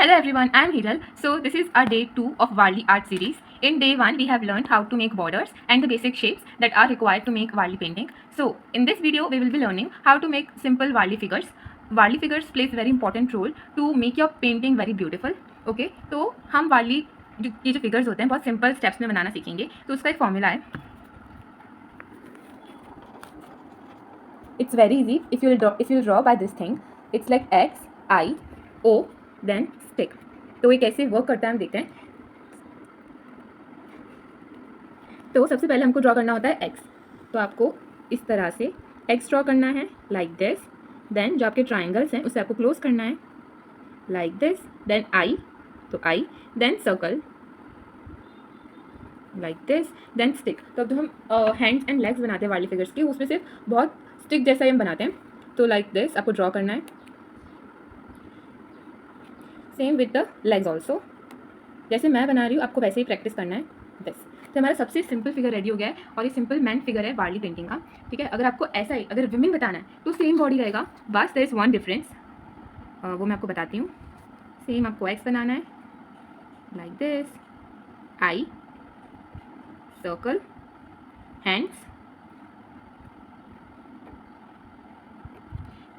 Hello everyone, I am Hiral. So this is our day 2 of Varli art series. In day 1 we have learned how to make borders and the basic shapes that are required to make Varli painting. So in this video we will be learning how to make simple Varli figures. Varli figures plays very important role to make your painting very beautiful. Okay, तो हम Varli के जो figures होते हैं बहुत simple steps में बनाना सीखेंगे. तो उसका एक formula है. It's very easy if you draw by this thing. It's like X, I, O, then stick. तो ये कैसे वर्क करता है हम देखते हैं. तो सबसे पहले हमको ड्रॉ करना होता है एक्स. तो आपको इस तरह से एक्स ड्रॉ करना है लाइक दिस. देन जो आपके ट्राइंगल्स हैं उसे आपको क्लोज करना है लाइक दिस. देन आई, तो I, then circle like this, then stick. तो अब जो हम हैंड्स एंड लेग्स बनाते हैं वाली फिगर्स के, उसमें से बहुत स्टिक जैसा ही हम बनाते हैं. तो लाइक दिस आपको ड्रॉ करना है. Same with the legs also. जैसे मैं बना रही हूँ आपको वैसे ही प्रैक्टिस करना है. दिस. तो हमारा सबसे सिंपल फिगर रेडी हो गया है और ये सिंपल मैन फिगर है वार्ली पेंटिंग का. ठीक है, अगर आपको ऐसा ही अगर विमेन बताना है तो सेम बॉडी रहेगा, बस देयर इज़ वन डिफरेंस. वो मैं आपको बताती हूँ. सेम आपको एक्स बनाना है like this, I, circle, hands,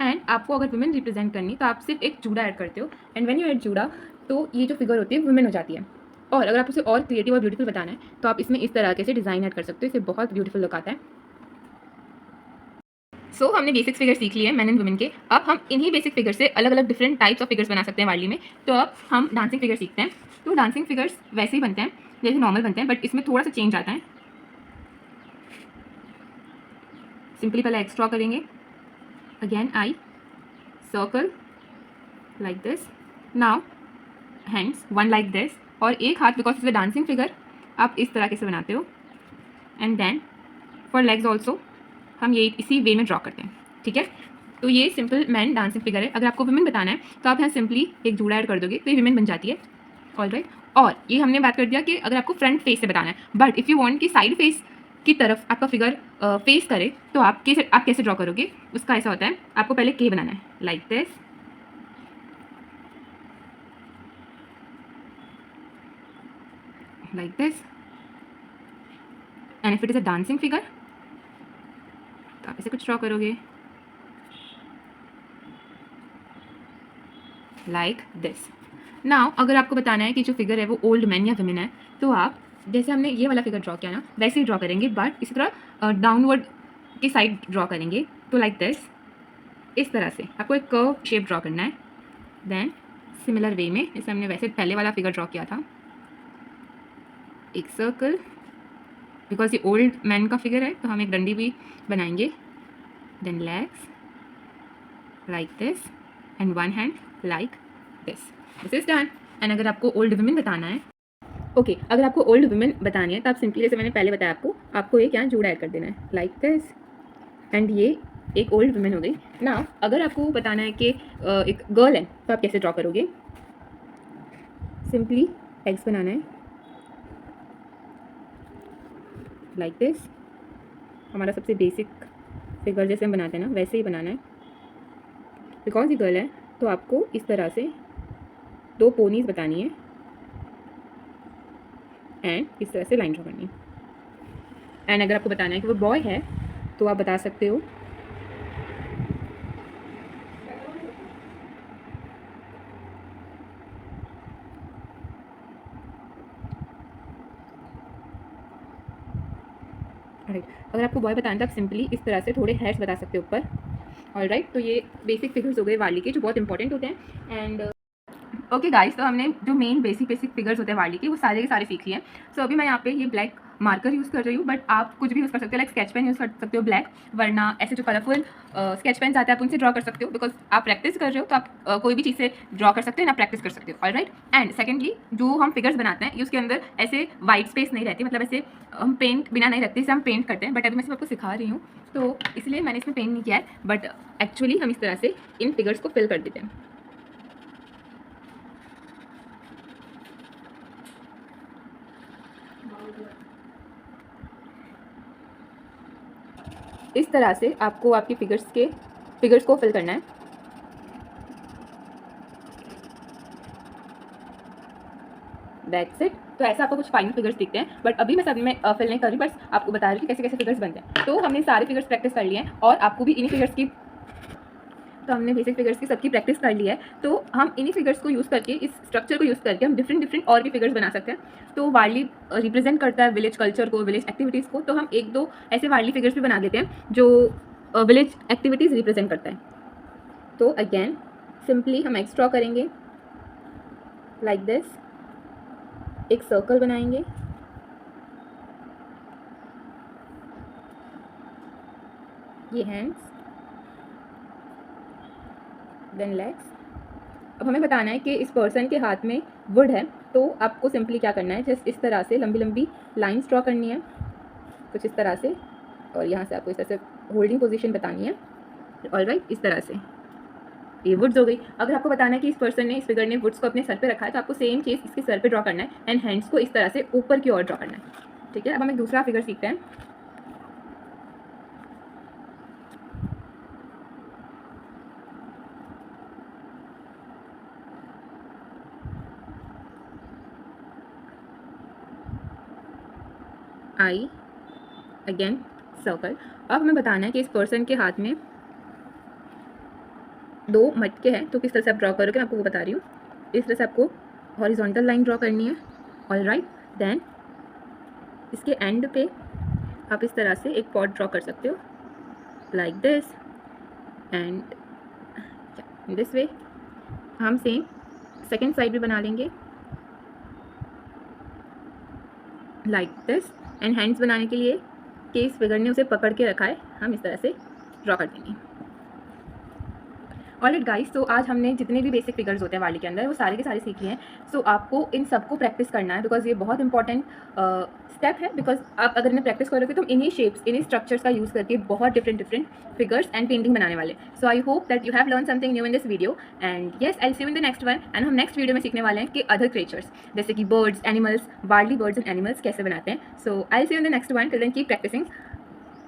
and आपको अगर वुमेन रिप्रेजेंट करनी तो आप सिर्फ एक जूड़ा ऐड करते हो. एंड व्हेन यू ऐड जूड़ा तो ये जो फिगर होती है वुमेन हो जाती है. और अगर आप उसे और क्रिएटिव और ब्यूटीफुल बताना है तो आप इसमें इस तरह के से डिज़ाइन ऐड कर सकते हो. इसे बहुत ब्यूटीफुल लुक आता है. सो हमने बेसिक्स फिगर सीख लिए हैं मैन एंड वुमेन के. अब हम इन्हीं बेसिक फिगर से अलग अलग डिफरेंट टाइप्स ऑफ फिगर्स बना सकते हैं वार्ली में. तो अब हम डांसिंग फिगर सीखते हैं. तो डांसिंग फिगर्स वैसे ही बनते हैं जैसे नॉर्मल बनते हैं, बट इसमें थोड़ा सा चेंज आता है. सिंपली पहले एक्स ड्रॉ करेंगे, again I, circle like this. Now hands one like this, और एक हाथ because it's a dancing figure आप इस तरह से बनाते हो. And then for legs also हम ये इसी वे में ड्रॉ करते हैं. ठीक है, तो ये सिंपल मैन डांसिंग फिगर है. अगर आपको विमेन बताना है तो आप यहाँ सिंपली एक जूड़ा ऐड कर दोगे तो ये विमेन बन जाती है. All right. और ये हमने बात कर दिया कि अगर आपको फ्रंट फेस से बताना है, बट इफ़ यू वांट कि साइड फेस की तरफ आपका फिगर फेस करे तो आप कैसे ड्रॉ करोगे. उसका ऐसा होता है, आपको पहले के बनाना है like this, like this. And if it is a dancing figure तो आप ऐसे कुछ ड्रॉ करोगे लाइक दिस. नाउ अगर आपको बताना है कि जो फिगर है वो ओल्ड मैन या वुमेन है तो आप जैसे हमने ये वाला फिगर ड्रॉ किया ना वैसे ही ड्रॉ करेंगे, बट इसी तरह डाउनवर्ड की साइड ड्रॉ करेंगे. तो लाइक दिस, इस तरह से आपको एक कर्व शेप ड्रॉ करना है. देन सिमिलर वे में जैसे हमने वैसे पहले वाला फिगर ड्रॉ किया था, एक सर्कल, बिकॉज ये ओल्ड मैन का फिगर है तो हम एक डंडी भी बनाएंगे. Then legs like this and one hand like this. This is done. एंड अगर आपको ओल्ड वुमेन बताना है, ओके, अगर आपको ओल्ड वुमेन बतानी है तो आप सिंपली जैसे मैंने पहले बताया आपको एक यहाँ जूड़ा ऐड कर देना है लाइक दिस. एंड ये एक ओल्ड वुमेन हो गई. ना अगर आपको बताना है कि एक गर्ल है तो आप कैसे ड्रॉ करोगे. सिंपली एग्स बनाना है लाइक दिस. हमारा सबसे बेसिक फिगर जैसे हम बनाते हैं ना वैसे ही बनाना है. बिकॉज ये गर्ल है तो आपको इस तरह से दो पोनीज बतानी है एंड इस तरह से लाइन ड्रॉ करनी है. एंड अगर आपको बताना है कि वो बॉय है तो आप बता सकते हो राइट. अगर आपको बॉय बताना है तो आप सिंपली इस तरह से थोड़े हेयर्स बता सकते हो ऊपर. All right. तो ये बेसिक फिगर्स हो गए वाली के जो बहुत इंपॉर्टेंट होते हैं. एंड ओके गाइस, तो हमने जो मेन बेसिक फिगर्स होते हैं वाली के वो सारे के सारे सीख लिए हैं. सो अभी मैं यहाँ पे ये ब्लैक मार्कर यूज़ कर रही हूँ, बट आप कुछ भी यूज़ कर सकते हो. लाइक स्केच पेन यूज़ कर सकते हो ब्लैक, वरना ऐसे जो कलरफुल स्केच पेन्स आते हैं आप उनसे ड्रॉ कर सकते हो. बिकॉज आप प्रैक्टिस कर रहे हो तो आप कोई भी चीज़ से ड्रॉ कर सकते हो ना, प्रैक्टिस कर सकते हो. All right. एंड सेकेंडली जो हम फिगर्स बनाते हैं उसके अंदर ऐसे वाइट स्पेस नहीं रहती, मतलब ऐसे हम पेंट बिना नहीं रखते, जैसे हम पेंट करते हैं. बट अभी मैं सिर्फ आपको सिखा रही हूँ तो इसलिए मैंने इसमें पेंट नहीं किया है, बट एक्चुअली हम इस तरह से इन फिगर्स को फिल कर देते हैं. इस तरह से आपको आपकी फिगर्स को फिल करना है. That's it. तो ऐसा आपको कुछ फाइनल फिगर्स दिखते हैं, बट अभी मैं सब में फिल नहीं कर रही, बस आपको बता रही हूँ कि कैसे कैसे फिगर्स बनते हैं। तो हमने सारे फिगर्स प्रैक्टिस कर लिए हैं और आपको भी इन्हीं फिगर्स की, तो हमने बेसिक फिगर्स की सबकी प्रैक्टिस कर ली है। तो हम इन्हीं फिगर्स को यूज़ करके, इस स्ट्रक्चर को यूज़ करके हम डिफरेंट और भी फिगर्स बना सकते हैं। तो वार्ली रिप्रेजेंट करता है विलेज कल्चर को, विलेज एक्टिविटीज़ को, तो हम एक दो ऐसे वार्ली फिगर्स भी बना देते हैं जो विलेज एक्टिविटीज़ रिप्रेजेंट करता है। तो अगेन सिंपली हम एक्स ड्रॉ करेंगे लाइक दिस, एक सर्कल बनाएंगे, ये हैंड्स, देन लेग्स। अब हमें बताना है कि इस पर्सन के हाथ में वुड है, तो आपको सिंपली क्या करना है, जस्ट इस तरह से लंबी लंबी लाइंस ड्रॉ करनी है, कुछ इस तरह से, और यहाँ से आपको इस तरह से होल्डिंग पोजीशन बतानी है। ऑलराइट, इस तरह से ये वुड्स हो गई। अगर आपको बताना है कि इस पर्सन ने, इस फिगर ने वुड्स को अपने सर पे रखा है, तो आपको सेम चीज़ इसके सर पे ड्रॉ करना है एंड हैंड्स को इस तरह से ऊपर की ओर ड्रॉ करना है। ठीक है, अब हम एक दूसरा फिगर सीखते हैं। आई, अगेन सर्कल। अब हमें बताना है कि इस पर्सन के हाथ में दो मटके हैं, तो किस तरह से आप ड्रॉ करोगे, मैं आपको वो बता रही हूँ। इस तरह से आपको हॉरिजॉन्टल लाइन ड्रॉ करनी है। ऑलराइट, देन इसके एंड पे आप इस तरह से एक पॉट ड्रॉ कर सकते हो like this and this way. हम सेम सेकेंड साइड भी बना लेंगे लाइक दिस, एंड हैंड्स बनाने के लिए कि इस फिगर ने उसे पकड़ के रखा है, हम इस तरह से ड्रॉ कर देंगे। ऑलराइट गाइस, तो आज हमने जितने भी बेसिक फिगर्स होते हैं वाली के अंदर, वो सारे के सारे सीख लिए हैं। सो आपको इन सबको प्रैक्टिस करना है, बिकॉज ये बहुत इंपॉर्टेंट स्टेप है। बिकॉज आप अगर इन्हें प्रैक्टिस करोगे तो इन्हीं शेप्स, इन्हीं स्ट्रक्चर्स का यूज़ करके बहुत डिफरेंट फिगर्स एंड पेंटिंग बनाने वाले। So I hope that you have learn something new in this video, and yes, I will see you in the next one. And हम नेक्स्ट वीडियो में सीखने वाले हैं कि अदर क्रिएचर्स जैसे कि birds, animals, Warli birds and animals कैसे बनाते हैं। So I will see you in the next one. Till then keep practising.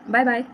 Bye bye.